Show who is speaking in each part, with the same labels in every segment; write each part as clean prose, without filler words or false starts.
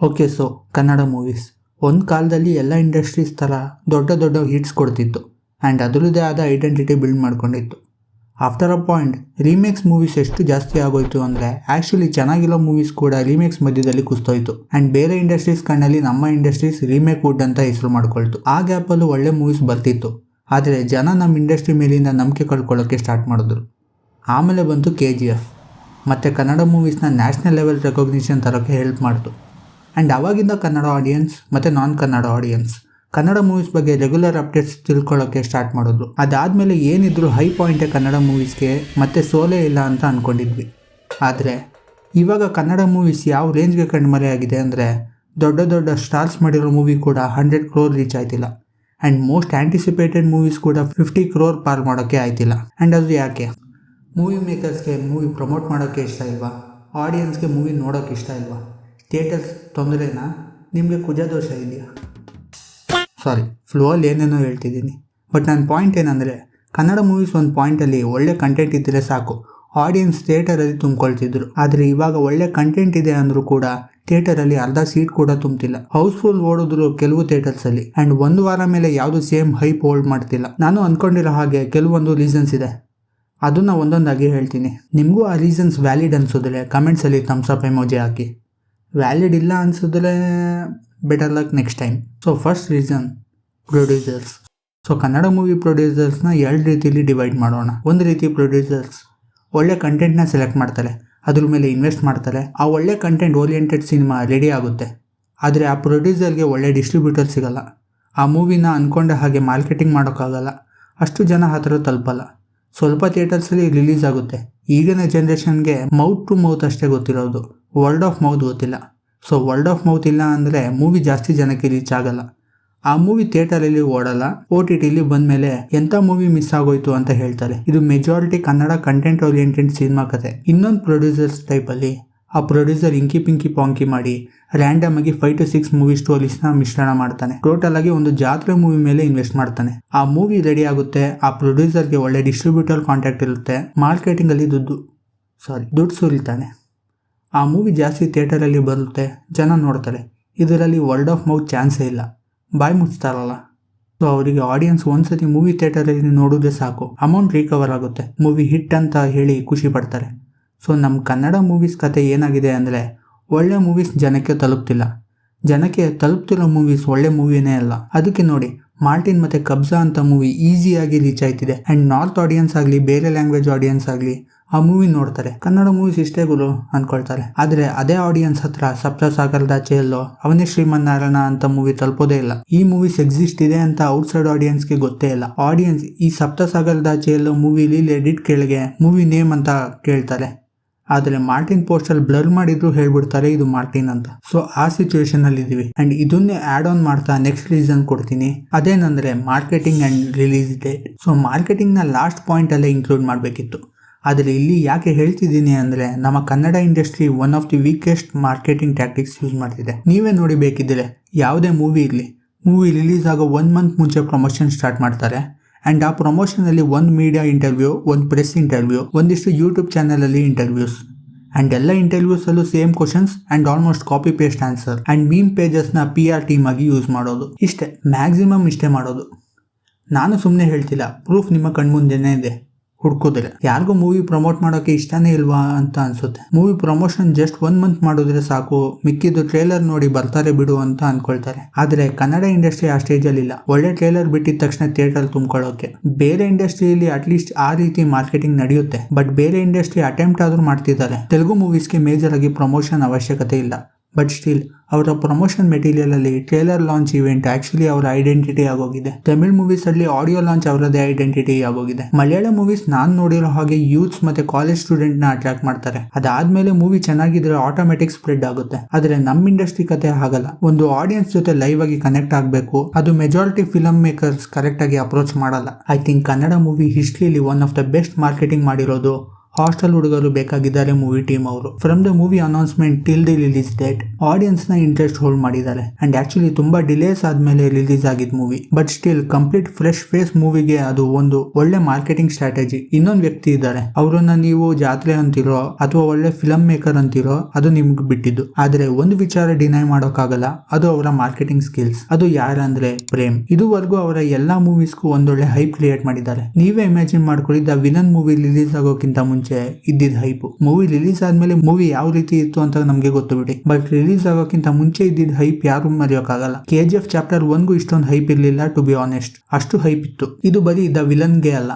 Speaker 1: Okay, so Kannada movies ಒಂದು ಕಾಲದಲ್ಲಿ ಎಲ್ಲ ಇಂಡಸ್ಟ್ರೀಸ್ ಥರ ದೊಡ್ಡ ದೊಡ್ಡ ಹಿಟ್ಸ್ ಕೊಡ್ತಿತ್ತು ಆ್ಯಂಡ್ ಅದರದ್ದೇ ಆದ ಐಡೆಂಟಿಟಿ ಬಿಲ್ಡ್ ಮಾಡ್ಕೊಂಡಿತ್ತು. After a point remakes movies ಎಷ್ಟು ಜಾಸ್ತಿ ಆಗೋಯ್ತು ಅಂದರೆ ಆ್ಯಕ್ಚುಲಿ ಚೆನ್ನಾಗಿರೋ ಮೂವೀಸ್ ಕೂಡ ರೀಮೇಕ್ಸ್ ಮಧ್ಯದಲ್ಲಿ ಕುಸ್ತೋಯ್ತು ಆ್ಯಂಡ್ ಬೇರೆ ಇಂಡಸ್ಟ್ರೀಸ್ ಕಣ್ಣಲ್ಲಿ ನಮ್ಮ ಇಂಡಸ್ಟ್ರೀಸ್ ರೀಮೇಕ್ ವುಡ್ ಅಂತ ಹೆಸರು ಮಾಡ್ಕೊಳ್ತು. ಆ ಗ್ಯಾಪಲ್ಲೂ ಒಳ್ಳೆ ಮೂವೀಸ್ ಬರ್ತಿತ್ತು, ಆದರೆ ಜನ ನಮ್ಮ ಇಂಡಸ್ಟ್ರಿ ಮೇಲಿಂದ ನಂಬಿಕೆ ಕಳ್ಕೊಳ್ಳೋಕ್ಕೆ ಸ್ಟಾರ್ಟ್ ಮಾಡಿದ್ರು. ಆಮೇಲೆ ಬಂತು KGF, ಮತ್ತು ಕನ್ನಡ ಮೂವೀಸ್ನ ನ್ಯಾಷನಲ್ ಲೆವೆಲ್ ರೆಕಗ್ನಿಷನ್ ತರೋಕ್ಕೆ ಹೆಲ್ಪ್ ಮಾಡ್ತು. ಆ್ಯಂಡ್ ಅವಾಗಿಂದ ಕನ್ನಡ ಆಡಿಯನ್ಸ್ ಮತ್ತು non Kannada audience Kannada movies ಬಗ್ಗೆ ರೆಗ್ಯುಲರ್ ಅಪ್ಡೇಟ್ಸ್ ತಿಳ್ಕೊಳ್ಳೋಕ್ಕೆ ಸ್ಟಾರ್ಟ್ ಮಾಡಿದ್ರು. ಅದಾದಮೇಲೆ ಏನಿದ್ರು ಹೈ ಪಾಯಿಂಟೇ ಕನ್ನಡ ಮೂವೀಸ್ಗೆ ಮತ್ತೆ ಸೋಲೇ ಇಲ್ಲ ಅಂತ ಅಂದ್ಕೊಂಡಿದ್ವಿ. ಆದರೆ ಇವಾಗ ಕನ್ನಡ ಮೂವೀಸ್ ಯಾವ ರೇಂಜ್ಗೆ ಕಣ್ಮರೆಯಾಗಿದೆ ಅಂದರೆ ದೊಡ್ಡ ದೊಡ್ಡ ಸ್ಟಾರ್ಸ್ ಮಾಡಿರೋ ಮೂವಿ ಕೂಡ 100 crore ರೀಚ್ ಆಯ್ತಿಲ್ಲ ಆ್ಯಂಡ್ ಮೋಸ್ಟ್ ಆ್ಯಂಟಿಸಿಪೇಟೆಡ್ ಮೂವೀಸ್ ಕೂಡ 50 crore ಪಾರ್ ಮಾಡೋಕ್ಕೆ ಆಯ್ತಿಲ್ಲ. ಆ್ಯಂಡ್ ಅದು ಯಾಕೆ? ಮೂವಿ ಮೇಕರ್ಸ್ಗೆ ಮೂವಿ ಪ್ರಮೋಟ್ ಮಾಡೋಕ್ಕೆ ಇಷ್ಟ ಇಲ್ವಾ? ಆಡಿಯನ್ಸ್ಗೆ ಮೂವಿ ನೋಡೋಕ್ಕೆ ಇಷ್ಟ ಇಲ್ವಾ? ಥಿಯೇಟರ್ಸ್ ತೊಂದರೆನಾ? ನಿಮಗೆ ಕುಜದೋಷ ಇದೆಯಾ? ಸಾರಿ, ಫ್ಲೋಲ್ಲಿ ಏನೇನೋ ಹೇಳ್ತಿದ್ದೀನಿ. ಬಟ್ ನನ್ನ ಪಾಯಿಂಟ್ ಏನಂದರೆ, ಕನ್ನಡ ಮೂವೀಸ್ ಒಂದು ಪಾಯಿಂಟಲ್ಲಿ ಒಳ್ಳೆ ಕಂಟೆಂಟ್ ಇದ್ದರೆ ಸಾಕು, ಆಡಿಯನ್ಸ್ ಥಿಯೇಟರಲ್ಲಿ ತುಂಬ್ಕೊಳ್ತಿದ್ರು. ಆದರೆ ಇವಾಗ ಒಳ್ಳೆ ಕಂಟೆಂಟ್ ಇದೆ ಅಂದರೂ ಕೂಡ ಥಿಯೇಟರಲ್ಲಿ ಅರ್ಧ ಸೀಟ್ ಕೂಡ ತುಂಬ್ತಿಲ್ಲ. ಹೌಸ್ಫುಲ್ ಓಡಿದ್ರು ಕೆಲವು ಥಿಯೇಟರ್ಸಲ್ಲಿ ಆ್ಯಂಡ್ ಒಂದು ವಾರ ಮೇಲೆ ಯಾವುದು ಸೇಮ್ ಹೈಪ್ ಹೋಲ್ಡ್ ಮಾಡ್ತಿಲ್ಲ. ನಾನು ಅಂದ್ಕೊಂಡಿರೋ ಹಾಗೆ ಕೆಲವೊಂದು ರೀಸನ್ಸ್ ಇದೆ, ಅದನ್ನು ಒಂದೊಂದಾಗಿ ಹೇಳ್ತೀನಿ. ನಿಮಗೂ ಆ ರೀಸನ್ಸ್ ವ್ಯಾಲಿಡ್ ಅನಿಸಿದ್ರೆ ಕಮೆಂಟ್ಸಲ್ಲಿ ಥಮ್ಸ್ ಅಪ್ ಎಮೋಜಿ ಹಾಕಿ. ವ್ಯಾಲಿಡ್ ಇಲ್ಲ ಅನಿಸಿದ್ರೆ better luck next time. So first reason, producers. So Kannada movie ಪ್ರೊಡ್ಯೂಸರ್ಸ್ನ 2 ರೀತಿಯಲ್ಲಿ ಡಿವೈಡ್ ಮಾಡೋಣ. ಒಂದು ರೀತಿ ಪ್ರೊಡ್ಯೂಸರ್ಸ್ ಒಳ್ಳೆ ಕಂಟೆಂಟ್ನ ಸೆಲೆಕ್ಟ್ ಮಾಡ್ತಾರೆ, ಅದ್ರ ಮೇಲೆ ಇನ್ವೆಸ್ಟ್ ಮಾಡ್ತಾರೆ, ಆ ಒಳ್ಳೆ ಕಂಟೆಂಟ್ ಓರಿಯೆಂಟೆಡ್ ಸಿನಿಮಾ ರೆಡಿ ಆಗುತ್ತೆ. ಆದರೆ ಆ ಪ್ರೊಡ್ಯೂಸರ್ಗೆ ಒಳ್ಳೆ ಡಿಸ್ಟ್ರಿಬ್ಯೂಟರ್ ಸಿಗಲ್ಲ, ಆ ಮೂವಿನ ಅಂದ್ಕೊಂಡ ಹಾಗೆ ಮಾರ್ಕೆಟಿಂಗ್ ಮಾಡೋಕ್ಕಾಗಲ್ಲ, ಅಷ್ಟು ಜನ ಹತ್ತಿರ ತಲುಪಲ್ಲ, ಸ್ವಲ್ಪ ಥಿಯೇಟರ್ಸಲ್ಲಿ ರಿಲೀಸ್ ಆಗುತ್ತೆ. ಈಗಿನ ಜನ್ರೇಷನ್ಗೆ ಮೌತ್ ಟು ಮೌತ್ ಅಷ್ಟೇ ಗೊತ್ತಿರೋದು, ವರ್ಡ್ ಆಫ್ ಮೌತ್ ಗೊತ್ತಿಲ್ಲ. ಸೊ ವರ್ಡ್ ಆಫ್ ಮೌತ್ ಇಲ್ಲ ಅಂದರೆ ಮೂವಿ ಜಾಸ್ತಿ ಜನಕ್ಕೆ ರೀಚ್ ಆಗಲ್ಲ, ಆ ಮೂವಿ ಥಿಯೇಟರಲ್ಲಿ ಓಡಲ್ಲ, OTTಲಿ ಬಂದಮೇಲೆ ಎಂಥ ಮೂವಿ ಮಿಸ್ ಆಗೋಯ್ತು ಅಂತ ಹೇಳ್ತಾರೆ. ಇದು majority Kannada content oriented cinema ಕತೆ. ಇನ್ನೊಂದು ಪ್ರೊಡ್ಯೂಸರ್ಸ್ ಟೈಪಲ್ಲಿ ಆ ಪ್ರೊಡ್ಯೂಸರ್ ಇಂಕಿ ಪಿಂಕಿ ಪಾಂಕಿ ಮಾಡಿ ರ್ಯಾಂಡಮ್ ಆಗಿ 5 to 6 ಮೂವಿ ಸ್ಟೋರೀಸ್ನ ಮಿಶ್ರಣ ಮಾಡ್ತಾನೆ. ಟೋಟಲ್ ಆಗಿ ಒಂದು ಜಾತ್ರೆ ಮೂವಿ ಮೇಲೆ ಇನ್ವೆಸ್ಟ್ ಮಾಡ್ತಾನೆ. ಆ ಮೂವಿ ರೆಡಿ ಆಗುತ್ತೆ, ಆ ಪ್ರೊಡ್ಯೂಸರ್ಗೆ ಒಳ್ಳೆ ಡಿಸ್ಟ್ರಿಬ್ಯೂಟರ್ ಕಾಂಟ್ಯಾಕ್ಟ್ ಇರುತ್ತೆ, ಮಾರ್ಕೆಟಿಂಗಲ್ಲಿ ದುಡ್ಡು ಸುರಿತಾನೆ. ಆ ಮೂವಿ ಜಾಸ್ತಿ ಥಿಯೇಟರಲ್ಲಿ ಬರುತ್ತೆ, ಜನ ನೋಡ್ತಾರೆ. ಇದರಲ್ಲಿ ವರ್ಡ್ ಆಫ್ ಮೌತ್ ಚಾನ್ಸೇ ಇಲ್ಲ, ಬಾಯಿ ಮುಚ್ತಾರಲ್ಲ. ಸೊ ಅವರಿಗೆ ಆಡಿಯನ್ಸ್ ಒಂದ್ಸತಿ ಮೂವಿ ಥಿಯೇಟರಲ್ಲಿ ನೋಡಿದ್ರೆ ಸಾಕು, ಅಮೌಂಟ್ ರಿಕವರ್ ಆಗುತ್ತೆ, ಮೂವಿ ಹಿಟ್ ಅಂತ ಹೇಳಿ ಖುಷಿ ಪಡ್ತಾರೆ. ಸೊ ನಮ್ಮ ಕನ್ನಡ ಮೂವೀಸ್ ಕತೆ ಏನಾಗಿದೆ ಅಂದರೆ, ಒಳ್ಳೆ ಮೂವೀಸ್ ಜನಕ್ಕೆ ತಲುಪ್ತಿರೋ ಮೂವೀಸ್ ಒಳ್ಳೆ ಮೂವಿನೇ ಅಲ್ಲ. ಅದಕ್ಕೆ ನೋಡಿ, ಮಾರ್ಟಿನ್ ಮತ್ತು ಕಬ್ಜಾ ಅಂತ ಮೂವಿ ಈಸಿಯಾಗಿ ರೀಚ್ ಆಯ್ತಿದೆ ಆ್ಯಂಡ್ ನಾರ್ತ್ ಆಡಿಯನ್ಸ್ ಆಗಲಿ ಬೇರೆ ಲ್ಯಾಂಗ್ವೇಜ್ ಆಡಿಯನ್ಸ್ ಆಗಲಿ ಆ ಮೂವಿ ನೋಡ್ತಾರೆ. ಕನ್ನಡ ಮೂವೀಸ್ ಇಷ್ಟೇ ಗುರು ಅಂದ್ಕೊಳ್ತಾರೆ. ಆದರೆ ಅದೇ ಆಡಿಯನ್ಸ್ ಹತ್ರ ಸಪ್ತಸಾಗರದಾಚೆಯಲ್ಲೋ ಅವನೇ ಶ್ರೀಮನ್ನಾರಾಯಣ ಅಂತ ಮೂವಿ ತಲುಪೋದೇ ಇಲ್ಲ. ಈ ಮೂವೀಸ್ ಎಕ್ಸಿಸ್ಟ್ ಇದೆ ಅಂತ ಔಟ್ಸೈಡ್ ಆಡಿಯನ್ಸ್ಗೆ ಗೊತ್ತೇ ಇಲ್ಲ. ಆಡಿಯನ್ಸ್ ಈ ಸಪ್ತಸಾಗರದಾಚೆಯಲ್ಲೋ ಮೂವಿಲಿ ಎಡಿಟ್ ಕೆಳಗೆ ಮೂವಿ ನೇಮ್ ಅಂತ ಕೇಳ್ತಾರೆ, ಆದರೆ ಮಾರ್ಟಿನ್ ಪೋಸ್ಟಲ್ಲಿ ಬ್ಲರ್ ಮಾಡಿದ್ರು ಹೇಳ್ಬಿಡ್ತಾರೆ ಇದು ಮಾರ್ಟಿನ್ ಅಂತ. ಸೊ ಆ ಸಿಚುವೇಶನ್ ಅಲ್ಲಿ ಇದೀವಿ. ಅಂಡ್ ಇದನ್ನೇ ಆಡ್ ಆನ್ ಮಾಡ್ತಾ ನೆಕ್ಸ್ಟ್ ರೀಸನ್ ಕೊಡ್ತೀನಿ, ಅದೇನಂದ್ರೆ marketing and release date. So marketing ನ ಲಾಸ್ಟ್ ಪಾಯಿಂಟ್ ಅಲ್ಲೇ ಇನ್ಕ್ಲೂಡ್ ಮಾಡಬೇಕಿತ್ತು, ಆದರೆ ಇಲ್ಲಿ ಯಾಕೆ ಹೇಳ್ತಿದ್ದೀನಿ ಅಂದರೆ ನಮ್ಮ Kannada industry one of the weakest marketing tactics use ಮಾಡ್ತಿದೆ. ನೀವೇ ನೋಡಿ, ಬೇಕಿದ್ದರೆ ಯಾವುದೇ ಮೂವಿ ಇರಲಿ, ಮೂವಿ ರಿಲೀಸ್ ಆಗೋ 1 month ಮುಂಚೆ ಪ್ರಮೋಷನ್ ಸ್ಟಾರ್ಟ್ ಮಾಡ್ತಾರೆ ಆ್ಯಂಡ್ ಆ ಪ್ರಮೋಷನಲ್ಲಿ ಒಂದು ಮೀಡಿಯಾ ಇಂಟರ್ವ್ಯೂ, ಒಂದು ಪ್ರೆಸ್ ಇಂಟರ್ವ್ಯೂ, ಒಂದಿಷ್ಟು ಯೂಟ್ಯೂಬ್ ಚಾನಲಲ್ಲಿ ಇಂಟರ್ವ್ಯೂಸ್ ಆ್ಯಂಡ್ ಎಲ್ಲ ಇಂಟರ್ವ್ಯೂಸಲ್ಲೂ same questions and almost copy paste answer and meme ಪೇಜಸ್ನ PR ಟೀಮ್ ಆಗಿ ಯೂಸ್ ಮಾಡೋದು. ಇಷ್ಟೇ, ಮ್ಯಾಕ್ಸಿಮಮ್ ಇಷ್ಟೇ ಮಾಡೋದು. ನಾನು ಸುಮ್ಮನೆ ಹೇಳ್ತಿಲ್ಲ, ಪ್ರೂಫ್ ನಿಮ್ಮ ಕಣ್ಮುಂದೆನೇ ಇದೆ, ಹುಡ್ಕೋದ್ರೆ. ಯಾರಿಗೂ ಮೂವಿ ಪ್ರಮೋಟ್ ಮಾಡೋಕೆ ಇಷ್ಟನೇ ಇಲ್ವಾ ಅಂತ ಅನ್ಸುತ್ತೆ. ಮೂವಿ ಪ್ರಮೋಷನ್ ಜಸ್ಟ್ 1 month ಮಾಡಿದ್ರೆ ಸಾಕು, ಮಿಕ್ಕಿದ್ದು ಟ್ರೇಲರ್ ನೋಡಿ ಬರ್ತಾರೆ ಬಿಡು ಅಂತ ಅನ್ಕೊಳ್ತಾರೆ. ಆದರೆ ಕನ್ನಡ ಇಂಡಸ್ಟ್ರಿ ಆ ಸ್ಟೇಜಲ್ಲಿ ಇಲ್ಲ, ಒಳ್ಳೆ ಟ್ರೇಲರ್ ಬಿಟ್ಟಿದ ತಕ್ಷಣ ಥಿಯೇಟರ್ ತುಂಬ್ಕೊಳ್ಳೋಕೆ. ಬೇರೆ ಇಂಡಸ್ಟ್ರಿಯಲ್ಲಿ ಅಟ್ಲೀಸ್ಟ್ ಆ ರೀತಿ ಮಾರ್ಕೆಟಿಂಗ್ ನಡೆಯುತ್ತೆ, ಬಟ್ ಬೇರೆ ಇಂಡಸ್ಟ್ರಿ ಅಟೆಂಪ್ಟ್ ಆದ್ರೂ ಮಾಡ್ತಿದ್ದಾರೆ. ತೆಲುಗು ಮೂವೀಸ್ಗೆ ಮೇಜರ್ ಆಗಿ ಪ್ರಮೋಷನ್ ಅವಶ್ಯಕತೆ ಇಲ್ಲ, ಬಟ್ ಸ್ಟಿಲ್ ಅವರ ಪ್ರಮೋಷನ್ ಮೆಟೀರಿಯಲ್ ಅಲ್ಲಿ ಟ್ರೇಲರ್ ಲಾಂಚ್ ಇವೆಂಟ್ ಆಕ್ಚುಲಿ ಅವರ ಐಡೆಂಟಿಟಿ ಆಗೋಗಿದೆ. ತಮಿಳ್ ಮೂವೀಸ್ ಅಲ್ಲಿ ಆಡಿಯೋ ಲಾಂಚ್ ಅವರದೇ ಐಡೆಂಟಿಟಿ ಆಗೋಗಿದೆ. ಮಲಯಾಳ ಮೂವೀಸ್ ನಾನು ನೋಡಿರೋ ಹಾಗೆ ಯೂತ್ಸ್ ಮತ್ತೆ ಕಾಲೇಜ್ ಸ್ಟೂಡೆಂಟ್ ನ ಅಟ್ರಾಕ್ಟ್ ಮಾಡ್ತಾರೆ. ಅದಾದ್ಮೇಲೆ ಮೂವಿ ಚೆನ್ನಾಗಿದ್ರೆ ಆಟೋಮೆಟಿಕ್ ಸ್ಪ್ರೆಡ್ ಆಗುತ್ತೆ. ಆದ್ರೆ ನಮ್ಮ ಇಂಡಸ್ಟ್ರಿ ಕತೆ ಹಾಗಲ್ಲ, ಒಂದು ಆಡಿಯನ್ಸ್ ಜೊತೆ ಲೈವ್ ಆಗಿ ಕನೆಕ್ಟ್ ಆಗಬೇಕು, ಅದು ಮೆಜಾರಿಟಿ ಫಿಲಮ್ ಮೇಕರ್ಸ್ ಕರೆಕ್ಟ್ ಆಗಿ ಅಪ್ರೋಚ್ ಮಾಡಲ್ಲ. I think Kannada movie historically one of the best marketing ಮಾಡಿರೋದು ಹಾಸ್ಟೆಲ್ ಹುಡುಗರು ಬೇಕಾಗಿದ್ದಾರೆ ಮೂವಿ ಟೀಮ್ ಅವರು. From the movie announcement till the release date audience ನ ಇಂಟ್ರೆಸ್ಟ್ ಹೋಲ್ಡ್ ಮಾಡಿದ್ದಾರೆ. ಅಂಡ್ ಆಕ್ಚುಲಿ ತುಂಬಾ ಡಿಲೇಸ್ ಆದ್ಮೇಲೆ ರಿಲೀಸ್ ಆಗಿದ್ movie, but still complete fresh face ಮೂವಿಗೆ ಅದು ಒಂದು ಒಳ್ಳೆ ಮಾರ್ಕೆಟಿಂಗ್ ಸ್ಟ್ರಾಟಜಿ. ಇನ್ನೊಂದು ವ್ಯಕ್ತಿ ಇದ್ದಾರೆ, ಅವರನ್ನ ನೀವು ಜಾತ್ರೆ ಅಂತಿರೋ ಅಥವಾ ಒಳ್ಳೆ ಫಿಲಂ ಮೇಕರ್ ಅಂತಿರೋ ಅದು ನಿಮ್ಗೆ ಬಿಟ್ಟಿದ್ದು. ಆದ್ರೆ ಒಂದು ವಿಚಾರ ಡಿನೈ ಮಾಡೋಕ್ಕಾಗಲ್ಲ, ಅದು ಅವರ ಮಾರ್ಕೆಟಿಂಗ್ ಸ್ಕಿಲ್ಸ್. ಅದು ಯಾರಂದ್ರೆ ಪ್ರೇಮ್. ಇದುವರೆಗೂ ಅವರ ಎಲ್ಲಾ ಮೂವೀಸ್ಗೂ ಒಂದೊಳ್ಳೆ ಹೈಪ್ ಕ್ರಿಯೇಟ್ ಮಾಡಿದ್ದಾರೆ. ನೀವೇ ಇಮ್ಯಾಜಿನ್ ಮಾಡ್ಕೊಳ್ಳಿ, ದ ವಿಲನ್ ಮೂವಿ ರಿಲೀಸ್ ಆಗೋಕ್ಕಿಂತ ಮುಂಚೆ ಇದ್ದಿದ್ದ ಹೈಪ್, ಮೂವಿ ರಿಲೀಸ್ ಆದ್ಮೇಲೆ ಮೂವಿ ಯಾವ ರೀತಿ ಇತ್ತು ಅಂತ ನಮ್ಗೆ ಗೊತ್ತು ಬಿಡಿ, ಬಟ್ ರಿಲೀಸ್ ಆಗೋಕ್ಕಿಂತ ಮುಂಚೆ ಇದ್ದಿದ್ದ ಹೈಪ್ ಯಾರು ಮರೆಯೋಕ್ಕಾಗಲ್ಲ. KGF ಚಾಪ್ಟರ್ 1ಗೂ ಇಷ್ಟೊಂದು ಹೈಪ್ ಇರ್ಲಿಲ್ಲ, ಟು ಬಿ ಆನೆಸ್ಟ್. ಅಷ್ಟು ಹೈಪ್ ಇತ್ತು. ಇದು ಬರೀ ದ ವಿಲನ್ಗೆ ಅಲ್ಲ,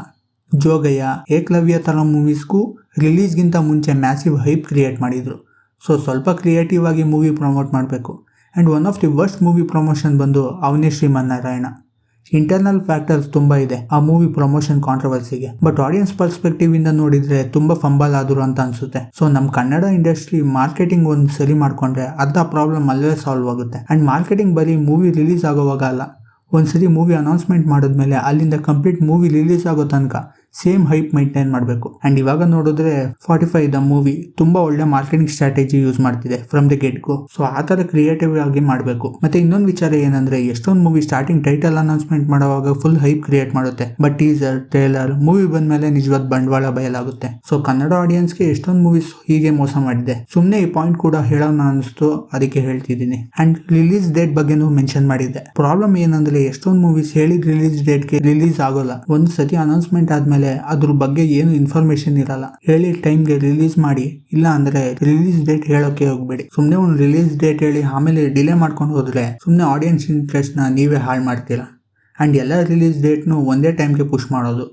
Speaker 1: ಜೋಗಯ್ಯ, ಏಕಲವ್ಯ ತರ ಮೂವೀಸ್ಗೂ ರಿಲೀಸ್ಗಿಂತ ಮುಂಚೆ ಮ್ಯಾಸಿವ್ ಹೈಪ್ ಕ್ರಿಯೇಟ್ ಮಾಡಿದ್ರು. ಸೊ ಸ್ವಲ್ಪ ಕ್ರಿಯೇಟಿವ್ ಆಗಿ ಮೂವಿ ಪ್ರಮೋಟ್ ಮಾಡಬೇಕು. And one of the worst movie promotion ಬಂದು ಅವನೇ ಶ್ರೀಮನ್ನಾರಾಯಣ. ಇಂಟರ್ನಲ್ ಫ್ಯಾಕ್ಟರ್ಸ್ ತುಂಬಾ ಇದೆ ಆ ಮೂವಿ ಪ್ರಮೋಷನ್ ಕಾಂಟ್ರವರ್ಸಿಗೆ, ಬಟ್ ಆಡಿಯನ್ಸ್ ಪರ್ಸ್ಪೆಕ್ಟಿವ್ ಇಂದ ನೋಡಿದ್ರೆ ತುಂಬಾ ಫಂಬಲ್ ಆದ್ರು ಅಂತ ಅನ್ಸುತ್ತೆ. ಸೊ ನಮ್ ಕನ್ನಡ ಇಂಡಸ್ಟ್ರಿ ಮಾರ್ಕೆಟಿಂಗ್ ಒಂದು ಸರಿ ಮಾಡ್ಕೊಂಡ್ರೆ ಅರ್ಧ ಪ್ರಾಬ್ಲಮ್ ಅಲ್ಲೇ ಸಾಲ್ವ್ ಆಗುತ್ತೆ. ಅಂಡ್ ಮಾರ್ಕೆಟಿಂಗ್ ಬರೀ ಮೂವಿ ರಿಲೀಸ್ ಆಗೋವಾಗ ಅಲ್ಲ, ಒಂದ್ಸರಿ ಮೂವಿ ಅನೌನ್ಸ್ಮೆಂಟ್ ಮಾಡಿದ್ಮೇಲೆ ಅಲ್ಲಿಂದ ಕಂಪ್ಲೀಟ್ ಮೂವಿ ರಿಲೀಸ್ ಆಗೋ ತನಕ ಸೇಮ್ ಹೈಪ್ ಮೈಂಟೈನ್ ಮಾಡಬೇಕು. ಅಂಡ್ ಇವಾಗ ನೋಡಿದ್ರೆ 45 ದ ಮೂವಿ ತುಂಬಾ ಒಳ್ಳೆ ಮಾರ್ಕೆಟಿಂಗ್ ಸ್ಟ್ರಾಟಜಿ ಯೂಸ್ ಮಾಡ್ತಿದೆ from the get go. So ಆ ತರ ಕ್ರಿಯೇಟಿವ್ ಆಗಿ ಮಾಡಬೇಕು. ಮತ್ತೆ ಇನ್ನೊಂದು ವಿಚಾರ ಏನಂದ್ರೆ, ಎಷ್ಟೊಂದು ಮೂವಿ ಸ್ಟಾರ್ಟಿಂಗ್ ಟೈಟಲ್ ಅನೌನ್ಸ್ಮೆಂಟ್ ಮಾಡುವಾಗ ಫುಲ್ ಹೈಪ್ ಕ್ರಿಯೇಟ್ ಮಾಡುತ್ತೆ, ಬಟ್ ಟೀಸರ್, ಟ್ರೇಲರ್, ಮೂವಿ ಬಂದ್ಮೇಲೆ ನಿಜವಾದ ಬಂಡವಾಳ ಬಯಲಾಗುತ್ತೆ. ಸೊ ಕನ್ನಡ ಆಡಿಯನ್ಸ್ಗೆ ಎಷ್ಟೊಂದು ಮೂವೀಸ್ ಹೀಗೆ ಮೋಸ ಮಾಡಿದೆ. ಸುಮ್ನೆ ಈ ಪಾಯಿಂಟ್ ಕೂಡ ಹೇಳೋಣ ಅನಿಸ್ತು, ಅದಕ್ಕೆ ಹೇಳ್ತಿದ್ದೀನಿ. ಅಂಡ್ ರಿಲೀಸ್ ಡೇಟ್ ಬಗ್ಗೆನೂ ಮೆನ್ಷನ್ ಮಾಡಿದ್ದೆ. ಪ್ರಾಬ್ಲಮ್ ಏನಂದ್ರೆ, ಎಷ್ಟೊಂದು ಮೂವೀಸ್ ಹೇಳಿದ ರಿಲೀಸ್ ಡೇಟ್ಗೆ ರಿಲೀಸ್ ಆಗೋಲ್ಲ. ಒಂದ್ ಸತಿ ಅನೌನ್ಸ್ಮೆಂಟ್ ಆದ್ಮೇಲೆ ಅದ್ರ ಬಗ್ಗೆ ಏನು ಇನ್ಫಾರ್ಮೇಶನ್ ಇರಲ್ಲ. ಹೇಳಿ ಟೈಮ್ಗೆ ರಿಲೀಸ್ ಮಾಡಿ, ಇಲ್ಲ ಅಂದ್ರೆ ರಿಲೀಸ್ ಡೇಟ್ ಹೇಳೋಕೆ ಹೋಗ್ಬೇಡಿ. ಸುಮ್ನೆ ಒಂದು ರಿಲೀಸ್ ಡೇಟ್ ಹೇಳಿ ಆಮೇಲೆ ಡಿಲೇ ಮಾಡ್ಕೊಂಡು ಹೋದ್ರೆ ಸುಮ್ನೆ ಆಡಿಯನ್ಸ್ ಇಂಟ್ರೆಸ್ಟ್ ನ ನೀವೇ ಹಾಳು ಮಾಡ್ತೀರಾ. ಅಂಡ್ ಎಲ್ಲ ರಿಲೀಸ್ ಡೇಟ್ನು ಒಂದೇ ಟೈಮ್ಗೆ ಪುಷ್ ಮಾಡೋದು.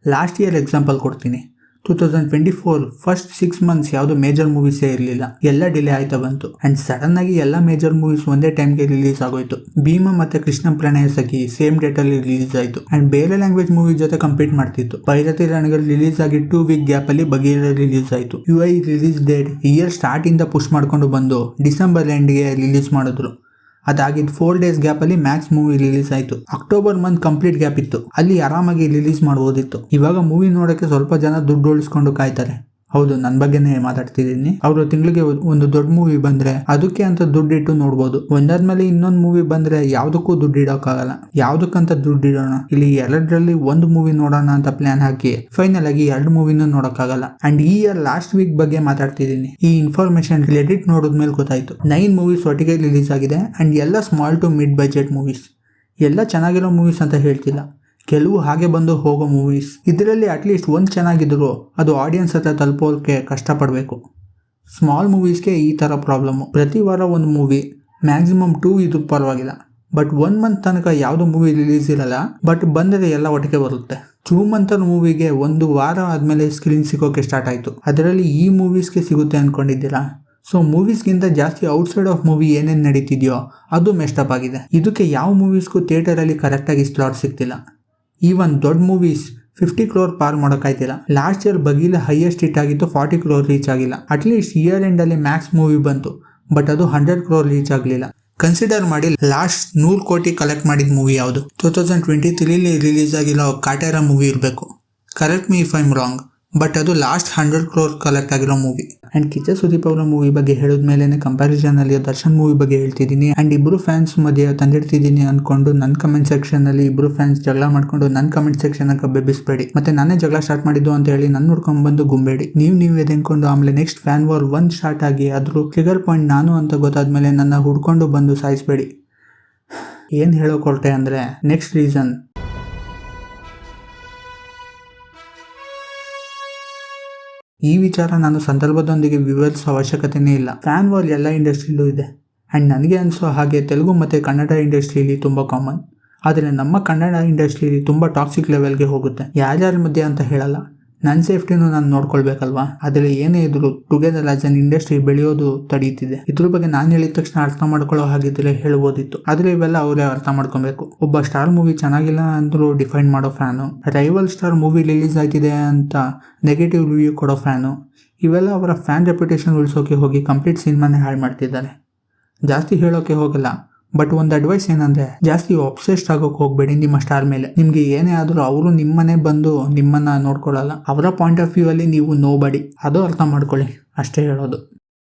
Speaker 1: ಲಾಸ್ಟ್ ಇಯರ್ ಎಕ್ಸಾಂಪಲ್ ಕೊಡ್ತೀನಿ. 2024 ಫಸ್ಟ್ 6 ಮಂತ್ಸ್ ಯಾವ್ದು ಮೇಜರ್ ಮೂವೀಸೇ ಇರಲಿಲ್ಲ, ಎಲ್ಲ ಡಿಲೇ ಆಯ್ತಾ ಬಂತು. ಅಂಡ್ ಸಡನ್ ಆಗಿ ಎಲ್ಲ ಮೇಜರ್ ಮೂವೀಸ್ ಒಂದೇ ಟೈಮ್ಗೆ ರಿಲೀಸ್ ಆಗೋಯ್ತು. ಭೀಮ ಮತ್ತೆ ಕೃಷ್ಣ ಪ್ರಣಯ ಸಖಿ ಸೇಮ್ ಡೇಟ್ ಅಲ್ಲಿ ರಿಲೀಸ್ ಆಯ್ತು. ಅಂಡ್ ಬೇರೆ ಲ್ಯಾಂಗ್ವೇಜ್ ಮೂವಿ ಜೊತೆ ಕಂಪೀಟ್ ಮಾಡ್ತಿತ್ತು. ಭೈರತಿ ರಣಗಲ್ ರಿಲೀಸ್ ಆಗಿ 2 ವೀಕ್ ಗ್ಯಾಪ್ ಅಲ್ಲಿ ಬಗೀರ ರಿಲೀಸ್ ಆಯ್ತು. UI release date year start ಇಂದ ಪುಷ್ ಮಾಡ್ಕೊಂಡು ಬಂದು ಡಿಸೆಂಬರ್ ಎಂಡ್ಗೆ ರಿಲೀಸ್ ಮಾಡಿದ್ರು. ಅದಾಗಿದ್ದು 4 ಡೇಸ್ ಗ್ಯಾಪ್ ಅಲ್ಲಿ ಮ್ಯಾಕ್ಸ್ ಮೂವಿ ರಿಲೀಸ್ ಆಯ್ತು. ಅಕ್ಟೋಬರ್ ಮಂತ್ ಕಂಪ್ಲೀಟ್ ಗ್ಯಾಪ್ ಇತ್ತು, ಅಲ್ಲಿ ಆರಾಮಾಗಿ ರಿಲೀಸ್ ಮಾಡಬಹುದಿತ್ತು. ಇವಾಗ ಮೂವಿ ನೋಡಕ್ಕೆ ಸ್ವಲ್ಪ ಜನ ದುಡ್ಡು ಉಳಿಸ್ಕೊಂಡು ಕಾಯ್ತಾರೆ. ಹೌದು, ನನ್ನ ಬಗ್ಗೆನೇ ಮಾತಾಡ್ತಿದ್ದೀನಿ. ಅವರು ತಿಂಗಳಿಗೆ ಒಂದು ದೊಡ್ಡ ಮೂವಿ ಬಂದ್ರೆ ಅದಕ್ಕೆ ಅಂತ ದುಡ್ಡಿಟ್ಟು ನೋಡ್ಬೋದು. ಒಂದಾದ್ಮೇಲೆ ಇನ್ನೊಂದು ಮೂವಿ ಬಂದ್ರೆ ಯಾವ್ದಕ್ಕೂ ದುಡ್ಡು ಇಡೋಕ್ಕಾಗಲ್ಲ. ಯಾವ್ದಕ್ಕಂತ ದುಡ್ಡು ಇಡೋಣ, ಇಲ್ಲಿ 2ರಲ್ಲಿ ಒಂದು ಮೂವಿ ನೋಡೋಣ ಅಂತ ಪ್ಲಾನ್ ಹಾಕಿ ಫೈನಲ್ ಆಗಿ 2 ಮೂವಿನೂ ನೋಡೋಕ್ಕಾಗಲ್ಲ. ಅಂಡ್ ಈ ಇಯರ್ ಲಾಸ್ಟ್ ವೀಕ್ ಬಗ್ಗೆ ಮಾತಾಡ್ತಿದ್ದೀನಿ. ಈ ಇನ್ಫಾರ್ಮೇಶನ್ ರೆಡಿಟ್ ನೋಡಿದ್ಮೇಲೆ ಗೊತ್ತಾಯ್ತು. 9 ಮೂವೀಸ್ ಒಟ್ಟಿಗೆ ರಿಲೀಸ್ ಆಗಿದೆ. ಅಂಡ್ ಎಲ್ಲ small to mid budget movies. ಎಲ್ಲ ಚೆನ್ನಾಗಿರೋ ಮೂವೀಸ್ ಅಂತ ಹೇಳ್ತಿಲ್ಲ, ಕೆಲವು ಹಾಗೆ ಬಂದು ಹೋಗೋ ಮೂವೀಸ್. ಇದರಲ್ಲಿ ಅಟ್ಲೀಸ್ಟ್ ಒಂದು ಚೆನ್ನಾಗಿದ್ರು ಅದು ಆಡಿಯನ್ಸ್ ಹತ್ರ ತಲುಪೋಕೆ ಕಷ್ಟಪಡಬೇಕು. ಸ್ಮಾಲ್ ಮೂವೀಸ್ಗೆ ಈ ಥರ ಪ್ರಾಬ್ಲಮ್ಮು. ಪ್ರತಿ ವಾರ ಒಂದು ಮೂವಿ, ಮ್ಯಾಕ್ಸಿಮಮ್ 2 ಇದು ಪರವಾಗಿಲ್ಲ. ಬಟ್ 1 ಮಂತ್ ತನಕ ಯಾವುದೋ ಮೂವಿ ರಿಲೀಸ್ ಇರಲ್ಲ, ಬಟ್ ಬಂದರೆ ಎಲ್ಲ ಒಟ್ಟಿಗೆ ಬರುತ್ತೆ. 2 ಮಂತ್ ಮೂವಿಗೆ 1 ವಾರ ಆದಮೇಲೆ ಸ್ಕ್ರೀನ್ ಸಿಗೋಕೆ ಸ್ಟಾರ್ಟ್ ಆಯಿತು. ಅದರಲ್ಲಿ ಈ ಮೂವೀಸ್ಗೆ ಸಿಗುತ್ತೆ ಅಂದ್ಕೊಂಡಿದ್ದೀರಾ? ಸೊ ಮೂವೀಸ್ಗಿಂತ ಜಾಸ್ತಿ ಔಟ್ಸೈಡ್ ಆಫ್ ಮೂವಿ ಏನೇನು ನಡೀತಿದೆಯೋ ಅದು ಮೆಸ್ಟಪ್ ಆಗಿದೆ. ಇದಕ್ಕೆ ಯಾವ ಮೂವೀಸ್ಗೂ ಥಿಯೇಟರಲ್ಲಿ ಕರೆಕ್ಟಾಗಿ ಸ್ಲಾಟ್ ಸಿಗ್ತಿಲ್ಲ. ಈವನ್ ದೊಡ್ಡ ಮೂವೀಸ್ 50 crore ಪಾರ್ ಮಾಡೋಕ್ಕಾಯ್ತಿಲ್ಲ. ಲಾಸ್ಟ್ ಇಯರ್ ಬಗೀಲ ಹೈಯೆಸ್ಟ್ ಹಿಟ್ ಆಗಿತ್ತು, 40 crore ರೀಚ್ ಆಗಿಲ್ಲ. ಅಟ್ಲೀಸ್ಟ್ ಇಯರ್ ಎಂಡ್ ಅಲ್ಲಿ ಮ್ಯಾಕ್ಸ್ ಮೂವಿ ಬಂತು, ಬಟ್ ಅದು 100 crore ರೀಚ್ ಆಗಲಿಲ್ಲ. ಕನ್ಸಿಡರ್ ಮಾಡಿ, ಲಾಸ್ಟ್ 100 ಕೋಟಿ ಕಲೆಕ್ಟ್ ಮಾಡಿದ ಮೂವಿ ಯಾವುದು? 2023 ರಿಲೀಸ್ ಆಗಿರೋ ಕಾಟೇರ ಮೂವಿ ಇರಬೇಕು. Correct me if I am wrong, but ಅದು ಲಾಸ್ಟ್ 100 crore ಕಲೆಕ್ಟ್ ಆಗಿರೋ ಮೂವಿ. ಅಂಡ್ ಕಿಚ್ಚ ಸುದೀಪ್ ಅವರ ಮೂವಿ ಬಗ್ಗೆ ಹೇಳಿದ್ಮೇಲೆ ಕಂಪ್ಯಾರಿಸನ್ ಅಲ್ಲಿ ದರ್ಶನ್ ಮೂವಿ ಬಗ್ಗೆ ಹೇಳ್ತಿದ್ದೀನಿ. ಅಂಡ್ ಇಬ್ರು ಫ್ಯಾನ್ಸ್ ಮಧ್ಯೆ ತಂದಿಡ್ತಿದ್ದೀನಿ ಅನ್ಕೊಂಡು ನನ್ನ ಕಮೆಂಟ್ ಸೆಕ್ಷನ್ ಅಲ್ಲಿ ಇಬ್ರು ಫ್ಯಾನ್ಸ್ ಜಗಳ ಮಾಡ್ಕೊಂಡು ನನ್ನ ಕಮೆಂಟ್ ಸೆಕ್ಷನ್ ಬೆಬ್ಬಿಸ್ಬೇಡಿ. ಮತ್ತೆ ನಾನೇ ಜಗಳ ಸ್ಟಾರ್ಟ್ ಮಾಡಿದ್ದು ಅಂತ ಹೇಳಿ ನನ್ನ ನೋಡ್ಕೊಂಡ್ ಬಂದು ಗುಂಬೇಡಿ. ನೀವು ಎದೆನ್ಕೊಂಡು ಆಮೇಲೆ ನೆಕ್ಸ್ಟ್ ಫ್ಯಾನ್ ವಾರ್ 1 ಸ್ಟಾರ್ಟ್ ಆಗಿ ಅದ್ರ ಟ್ರಿಗರ್ ಪಾಯಿಂಟ್ ನಾನು ಅಂತ ಗೊತ್ತಾದ್ಮೇಲೆ ನನ್ನ ಹುಡ್ಕೊಂಡು ಬಂದು ಸಾಯಿಸ್ಬೇಡಿ. ಏನ್ ಹೇಳೋಕ್ ಹೊರಟೆ ಅಂದ್ರೆ, ನೆಕ್ಸ್ಟ್ ರೀಸನ್ ಈ ವಿಚಾರ ನಾನು ಸಂದರ್ಭದೊಂದಿಗೆ ವಿವರಿಸೋ ಅವಶ್ಯಕತೆನೇ ಇಲ್ಲ. ಫ್ಯಾನ್ ವಾರ್ ಎಲ್ಲ ಇಂಡಸ್ಟ್ರಿಲೂ ಇದೆ. ಆ್ಯಂಡ್ ನನಗೆ ಅನಿಸೋ ಹಾಗೆ ತೆಲುಗು ಮತ್ತು ಕನ್ನಡ ಇಂಡಸ್ಟ್ರಿಯಲ್ಲಿ ತುಂಬ ಕಾಮನ್. ಆದರೆ ನಮ್ಮ ಕನ್ನಡ ಇಂಡಸ್ಟ್ರಿಯಲ್ಲಿ ತುಂಬ ಟಾಕ್ಸಿಕ್ ಲೆವೆಲ್ಗೆ ಹೋಗುತ್ತೆ. ಯಾರ್ಯಾರ ಮಧ್ಯೆ ಅಂತ ಹೇಳಲ್ಲ, ನನ್ನ ಸೇಫ್ಟಿನೂ ನಾನು ನೋಡ್ಕೊಳ್ಬೇಕಲ್ವಾ. ಆದರೆ ಏನೇ ಇದ್ರು ಟುಗೆದರ್ ಆಸ್ ಅನ್ ಇಂಡಸ್ಟ್ರಿ ಬೆಳೆಯೋದು ತಡೀತಿದೆ. ಇದ್ರ ಬಗ್ಗೆ ನಾನು ಹೇಳಿದ ತಕ್ಷಣ ಅರ್ಥ ಮಾಡ್ಕೊಳ್ಳೋ ಹಾಗಿದ್ರೆ ಹೇಳ್ಬೋದಿತ್ತು. ಆದರೆ ಇವೆಲ್ಲ ಅವರೇ ಅರ್ಥ ಮಾಡ್ಕೊಬೇಕು. ಒಬ್ಬ ಸ್ಟಾರ್ ಮೂವಿ ಚೆನ್ನಾಗಿಲ್ಲ ಅಂದ್ರೂ ಡಿಫೈನ್ ಮಾಡೋ fan, rival star movie release ಆಗಿದೆ ಅಂತ ನೆಗೆಟಿವ್ ರಿವ್ಯೂ ಕೊಡೋ ಫ್ಯಾನು, ಇವೆಲ್ಲ ಅವರ ಫ್ಯಾನ್ ರೆಪ್ಯುಟೇಷನ್ ಉಳಿಸೋಕೆ ಹೋಗಿ ಕಂಪ್ಲೀಟ್ ಸಿನಿಮಾನೇ ಹಾಳು ಮಾಡ್ತಿದ್ದಾರೆ. ಜಾಸ್ತಿ ಹೇಳೋಕೆ ಹೋಗಲ್ಲ, ಬಟ್ ಒಂದು ಅಡ್ವೈಸ್ ಏನಂದ್ರೆ ಜಾಸ್ತಿ ಆಬ್ಸೆಸ್ಡ್ ಆಗೋಕೆ ಹೋಗ್ಬೇಡಿ ನಿಮ್ಮ ಸ್ಟಾರ್ ಮೇಲೆ. ನಿಮ್ಗೆ ಏನೇ ಆದ್ರೂ ಅವರು ನಿಮ್ಮನೆ ಬಂದು ನಿಮ್ಮನ್ನ ನೋಡ್ಕೊಳ್ಳಲ್ಲ. ಅವರ ಪಾಯಿಂಟ್ ಆಫ್ ವ್ಯೂ ಅಲ್ಲಿ ನೀವು ನೋಬಡಿ. ಅದು ಅರ್ಥ ಮಾಡ್ಕೊಳ್ಳಿ, ಅಷ್ಟೇ ಹೇಳೋದು.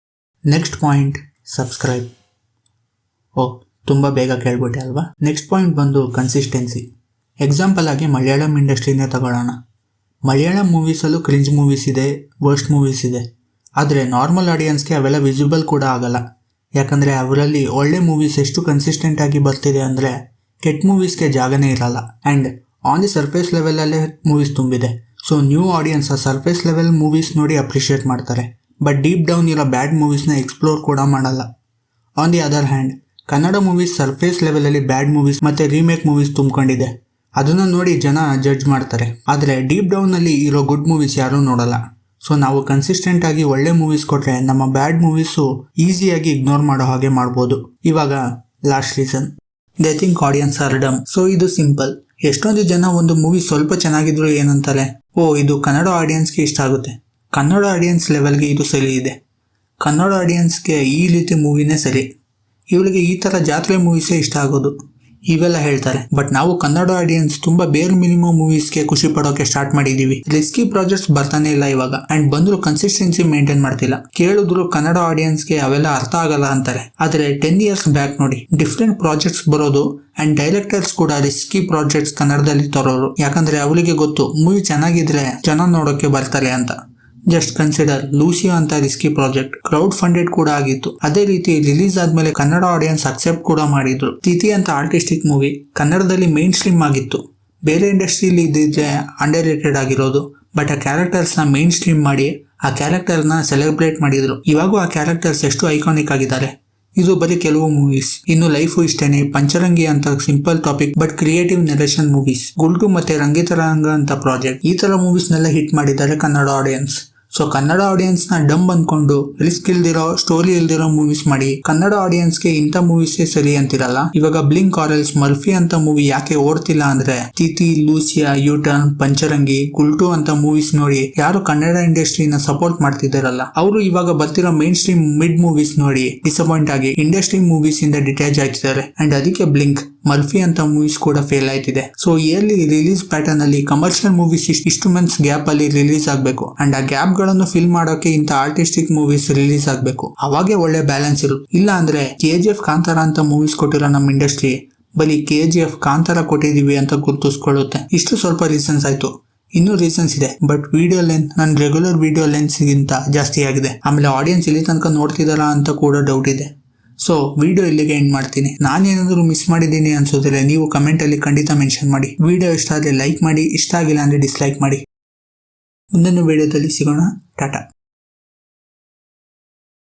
Speaker 1: Next point, subscribe. ತುಂಬಾ ಬೇಗ ಕೇಳ್ಬಿಟ್ಟೆ ಅಲ್ವಾ. ನೆಕ್ಸ್ಟ್ ಪಾಯಿಂಟ್ ಬಂದು ಕನ್ಸಿಸ್ಟೆನ್ಸಿ. ಎಕ್ಸಾಂಪಲ್ ಆಗಿ ಮಲಯಾಳಂ ಇಂಡಸ್ಟ್ರಿನೇ ತಗೊಳ್ಳೋಣ. ಮಲಯಾಳಂ ಮೂವೀಸಲ್ಲೂ ಕ್ರಿಂಜ್ ಮೂವೀಸ್ ಇದೆ, ವರ್ಸ್ಟ್ ಮೂವೀಸ್ ಇದೆ. ಆದರೆ ನಾರ್ಮಲ್ ಆಡಿಯನ್ಸ್ಗೆ ಅವೆಲ್ಲ ವಿಸಿಬಲ್ ಕೂಡ ಆಗಲ್ಲ. ಯಾಕಂದರೆ ಅವರಲ್ಲಿ ಒಳ್ಳೆ ಮೂವೀಸ್ ಎಷ್ಟು ಕನ್ಸಿಸ್ಟೆಂಟ್ ಆಗಿ ಬರ್ತಿದೆ ಅಂದರೆ ಕೆಟ್ಟ ಮೂವೀಸ್ಗೆ ಜಾಗನೇ ಇರಲ್ಲ. ಆ್ಯಂಡ್ ಆನ್ ದಿ ಸರ್ಫೇಸ್ ಲೆವೆಲಲ್ಲೇ ಮೂವೀಸ್ ತುಂಬಿದೆ. ಸೊ ನ್ಯೂ ಆಡಿಯನ್ಸ್ ಆ ಸರ್ಫೇಸ್ ಲೆವೆಲ್ ಮೂವೀಸ್ ನೋಡಿ ಅಪ್ರಿಷಿಯೇಟ್ ಮಾಡ್ತಾರೆ. ಬಟ್ ಡೀಪ್ ಡೌನ್ ಇರೋ ಬ್ಯಾಡ್ ಮೂವೀಸ್ನ ಎಕ್ಸ್ಪ್ಲೋರ್ ಕೂಡ ಮಾಡಲ್ಲ. On the other hand Kannada movies surface ಲೆವೆಲಲ್ಲಿ ಬ್ಯಾಡ್ ಮೂವೀಸ್ ಮತ್ತು ರೀಮೇಕ್ ಮೂವೀಸ್ ತುಂಬಿಕೊಂಡಿದೆ. ಅದನ್ನು ನೋಡಿ ಜನ ಜಡ್ಜ್ ಮಾಡ್ತಾರೆ. ಆದರೆ ಡೀಪ್ ಡೌನಲ್ಲಿ ಇರೋ ಗುಡ್ ಮೂವೀಸ್ ಯಾರೂ ನೋಡಲ್ಲ. ಸೊ ನಾವು ಕನ್ಸಿಸ್ಟೆಂಟ್ ಆಗಿ ಒಳ್ಳೆ ಮೂವೀಸ್ ಕೊಟ್ಟರೆ ನಮ್ಮ ಬ್ಯಾಡ್ ಮೂವೀಸು ಈಸಿಯಾಗಿ ಇಗ್ನೋರ್ ಮಾಡೋ ಹಾಗೆ ಮಾಡ್ಬೋದು. ಇವಾಗ last reason, they think audience are dumb. So ಇದು ಸಿಂಪಲ್. ಎಷ್ಟೊಂದು ಜನ ಒಂದು ಮೂವಿ ಸ್ವಲ್ಪ ಚೆನ್ನಾಗಿದ್ರು ಏನಂತಾರೆ, ಇದು ಕನ್ನಡ ಆಡಿಯನ್ಸ್ಗೆ ಇಷ್ಟ ಆಗುತ್ತೆ, ಕನ್ನಡ ಆಡಿಯನ್ಸ್ ಲೆವೆಲ್ಗೆ ಇದು ಸರಿ ಇದೆ, ಕನ್ನಡ ಆಡಿಯನ್ಸ್ಗೆ ಈ ರೀತಿ ಮೂವಿನೇ ಸರಿ, ಇವಳಿಗೆ ಈ ಥರ ಜಾತ್ರೆ ಮೂವೀಸೇ ಇಷ್ಟ ಆಗೋದು, ಇವೆಲ್ಲ ಹೇಳ್ತಾರೆ. ಬಟ್ ನಾವು ಕನ್ನಡ ಆಡಿಯನ್ಸ್ ತುಂಬಾ ಬೇರ್ ಮಿನಿಮಮ್ ಮೂವೀಸ್ಗೆ ಖುಷಿ ಪಡೋಕೆ ಸ್ಟಾರ್ಟ್ ಮಾಡಿದೀವಿ. ರಿಸ್ಕಿ ಪ್ರಾಜೆಕ್ಟ್ಸ್ ಬರ್ತಾನೆ ಇಲ್ಲ ಇವಾಗ. ಅಂಡ್ ಬಂದ್ರು ಕನ್ಸಿಸ್ಟೆನ್ಸಿ ಮೇಂಟೈನ್ ಮಾಡ್ತಿಲ್ಲ. ಕೇಳಿದ್ರು ಕನ್ನಡ ಆಡಿಯನ್ಸ್ಗೆ ಅವೆಲ್ಲ ಅರ್ಥ ಆಗಲ್ಲ ಅಂತಾರೆ. ಆದ್ರೆ 10 years ಬ್ಯಾಕ್ ನೋಡಿ, ಡಿಫ್ರೆಂಟ್ ಪ್ರಾಜೆಕ್ಟ್ಸ್ ಬರೋದು ಅಂಡ್ ಡೈರೆಕ್ಟರ್ಸ್ ಕೂಡ ರಿಸ್ಕಿ ಪ್ರಾಜೆಕ್ಟ್ಸ್ ಕನ್ನಡದಲ್ಲಿ ತರೋರು. ಯಾಕಂದ್ರೆ ಅವಳಿಗೆ ಗೊತ್ತು ಮೂವಿ ಚೆನ್ನಾಗಿದ್ರೆ ಜನ ನೋಡೋಕೆ ಬರ್ತಾರೆ ಅಂತ. ಜಸ್ಟ್ ಕನ್ಸಿಡರ್ ಲೂಸಿಯಾ ಅಂತ ರಿಸ್ಕಿ ಪ್ರಾಜೆಕ್ಟ್ ಕ್ರೌಡ್ ಫಂಡೆಡ್ ಕೂಡ ಆಗಿತ್ತು. ಅದೇ ರೀತಿ ರಿಲೀಸ್ ಆದ್ಮೇಲೆ ಕನ್ನಡ ಆಡಿಯನ್ಸ್ ಅಕ್ಸೆಪ್ಟ್ ಕೂಡ ಮಾಡಿದ್ರು. ತಿಥಿ ಅಂತ ಆರ್ಟಿಸ್ಟಿಕ್ ಮೂವಿ ಕನ್ನಡದಲ್ಲಿ ಮೇನ್ ಸ್ಟ್ರೀಮ್ ಆಗಿತ್ತು. ಬೇರೆ ಇಂಡಸ್ಟ್ರಿಯಲ್ಲಿ ಇದ್ದಿದ್ರೆ ಅಂಡರ್ ರೇಟೆಡ್ ಆಗಿರೋದು. ಬಟ್ ಆ ಕ್ಯಾರೆಕ್ಟರ್ಸ್ ನ ಮೇನ್ ಸ್ಟ್ರೀಮ್ ಮಾಡಿ ಆ ಕ್ಯಾರೆಕ್ಟರ್ ನ ಸೆಲೆಬ್ರೇಟ್ ಮಾಡಿದ್ರು. ಇವಾಗೂ ಆ ಕ್ಯಾರೆಕ್ಟರ್ಸ್ ಎಷ್ಟು ಐಕಾನಿಕ್ ಆಗಿದ್ದಾರೆ. ಇದು ಬರೀ ಕೆಲವು ಮೂವೀಸ್. ಇನ್ನು ಲೈಫು ಇಷ್ಟೇನೆ, ಪಂಚರಂಗಿ ಅಂತ simple topic but creative narration movies, Gultoo ಮತ್ತೆ ರಂಗಿತರಂಗ ಅಂತ ಪ್ರಾಜೆಕ್ಟ್, ಈ ತರ ಮೂವೀಸ್ ನೆಲ್ಲ ಹಿಟ್ ಮಾಡಿದ್ದಾರೆ Kannada audience. So Kannada audience ನ ಡಮ್ ಅನ್ಕೊಂಡು ರಿಸ್ಕ್ ಇಲ್ದಿರೋ ಸ್ಟೋರಿ ಇಲ್ದಿರೋ ಮೂವೀಸ್ ಮಾಡಿ ಕನ್ನಡ ಆಡಿಯನ್ಸ್ಗೆ ಇಂಥ ಮೂವೀಸೇ ಸರಿ ಅಂತಿರಲ್ಲ. ಇವಾಗ ಬ್ಲಿಂಕ್ ಆರೆಲ್ಸ್ ಮರ್ಫಿ ಅಂತ ಮೂವಿ ಯಾಕೆ ಓಡ್ತಿಲ್ಲ ಅಂದ್ರೆ ತಿಥಿ, ಲೂಸಿಯಾ, ಯೂಟರ್ನ್, ಪಂಚರಂಗಿ, ಗುಲ್ಟು ಅಂತ ಮೂವೀಸ್ ನೋಡಿ ಯಾರು ಕನ್ನಡ ಇಂಡಸ್ಟ್ರಿನ ಸಪೋರ್ಟ್ ಮಾಡ್ತಿದ್ದಾರಲ್ಲ ಅವರು ಇವಾಗ ಬರ್ತಿರೋ ಮೇನ್ ಸ್ಟ್ರೀಮ್ ಮಿಡ್ ಮೂವೀಸ್ ನೋಡಿ ಡಿಸಪಾಯಿಂಟ್ ಆಗಿ ಇಂಡಸ್ಟ್ರಿ ಮೂವೀಸ್ ಇಂದ ಡಿಟ್ಯಾಚ್ ಆಗ್ತಿದ್ದಾರೆ. ಅಂಡ್ ಅದಕ್ಕೆ ಬ್ಲಿಂಕ್, ಮರ್ಫಿ ಅಂತ ಮೂವೀಸ್ ಕೂಡ ಫೇಲ್ ಆಯ್ತಿದೆ. ಸೊ ಇಯರ್ಲಿ ರಿಲೀಸ್ ಪ್ಯಾಟರ್ನ್ ಅಲ್ಲಿ ಕಮರ್ಷಿಯಲ್ ಮೂವೀಸ್ ಇಷ್ಟು ಮಂತ್ಸ್ ಗ್ಯಾಪ್ ಅಲ್ಲಿ ರಿಲೀಸ್ ಆಗ್ಬೇಕು. ಅಂಡ್ ಆ ಗ್ಯಾಪ್ ಗಳನ್ನು ಫಿಲ್ ಮಾಡೋಕೆ ಇಂತ ಆರ್ಟಿಸ್ಟಿಕ್ ಮೂವೀಸ್ ರಿಲೀಸ್ ಆಗ್ಬೇಕು. ಅವಾಗೆ ಒಳ್ಳೆ ಬ್ಯಾಲೆನ್ಸ್ ಇರುತ್ತೆ. ಇಲ್ಲ ಅಂದ್ರೆ KGF, ಕಾಂತಾರ ಅಂತ ಮೂವೀಸ್ ಕೊಟ್ಟಿರೋ ನಮ್ಮ ಇಂಡಸ್ಟ್ರಿ ಬರೀ KGF, ಕಾಂತಾರ ಕೊಟ್ಟಿದೀವಿ ಅಂತ ಗುರ್ತಿಸ್ಕೊಳ್ಳುತ್ತೆ. ಇಷ್ಟು ಸ್ವಲ್ಪ ರೀಸನ್ಸ್ ಆಯ್ತು. ಇನ್ನೂ ರೀಸನ್ಸ್ ಇದೆ ಬಟ್ ವಿಡಿಯೋ ಲೆಂತ್ ನನ್ನ ರೆಗ್ಯುಲರ್ ವಿಡಿಯೋ ಲೆಂತ್ ಗಿಂತ ಜಾಸ್ತಿ ಆಗಿದೆ. ಆಮೇಲೆ ಆಡಿಯನ್ಸ್ ಇಲ್ಲಿ ತನಕ ನೋಡ್ತಿದಾರಾ ಅಂತ ಕೂಡ ಡೌಟ್ ಇದೆ. ಸೊ ವಿಡಿಯೋ ಇಲ್ಲಿಗೆ ಎಂಡ್ ಮಾಡ್ತೀನಿ. ನಾನೇನಾದ್ರೂ ಮಿಸ್ ಮಾಡಿದ್ದೀನಿ ಅನ್ಸೋದ್ರೆ ನೀವು ಕಮೆಂಟ್ ಅಲ್ಲಿ ಖಂಡಿತ ಮೆನ್ಷನ್ ಮಾಡಿ. ವಿಡಿಯೋ ಇಷ್ಟ ಆದ್ರೆ ಲೈಕ್ ಮಾಡಿ, ಇಷ್ಟ ಆಗಿಲ್ಲ ಅಂದ್ರೆ ಡಿಸ್ಲೈಕ್ ಮಾಡಿ. ಮುಂದಿನ ವಿಡಿಯೋದಲ್ಲಿ ಸಿಗೋಣ. ಟಾಟಾ.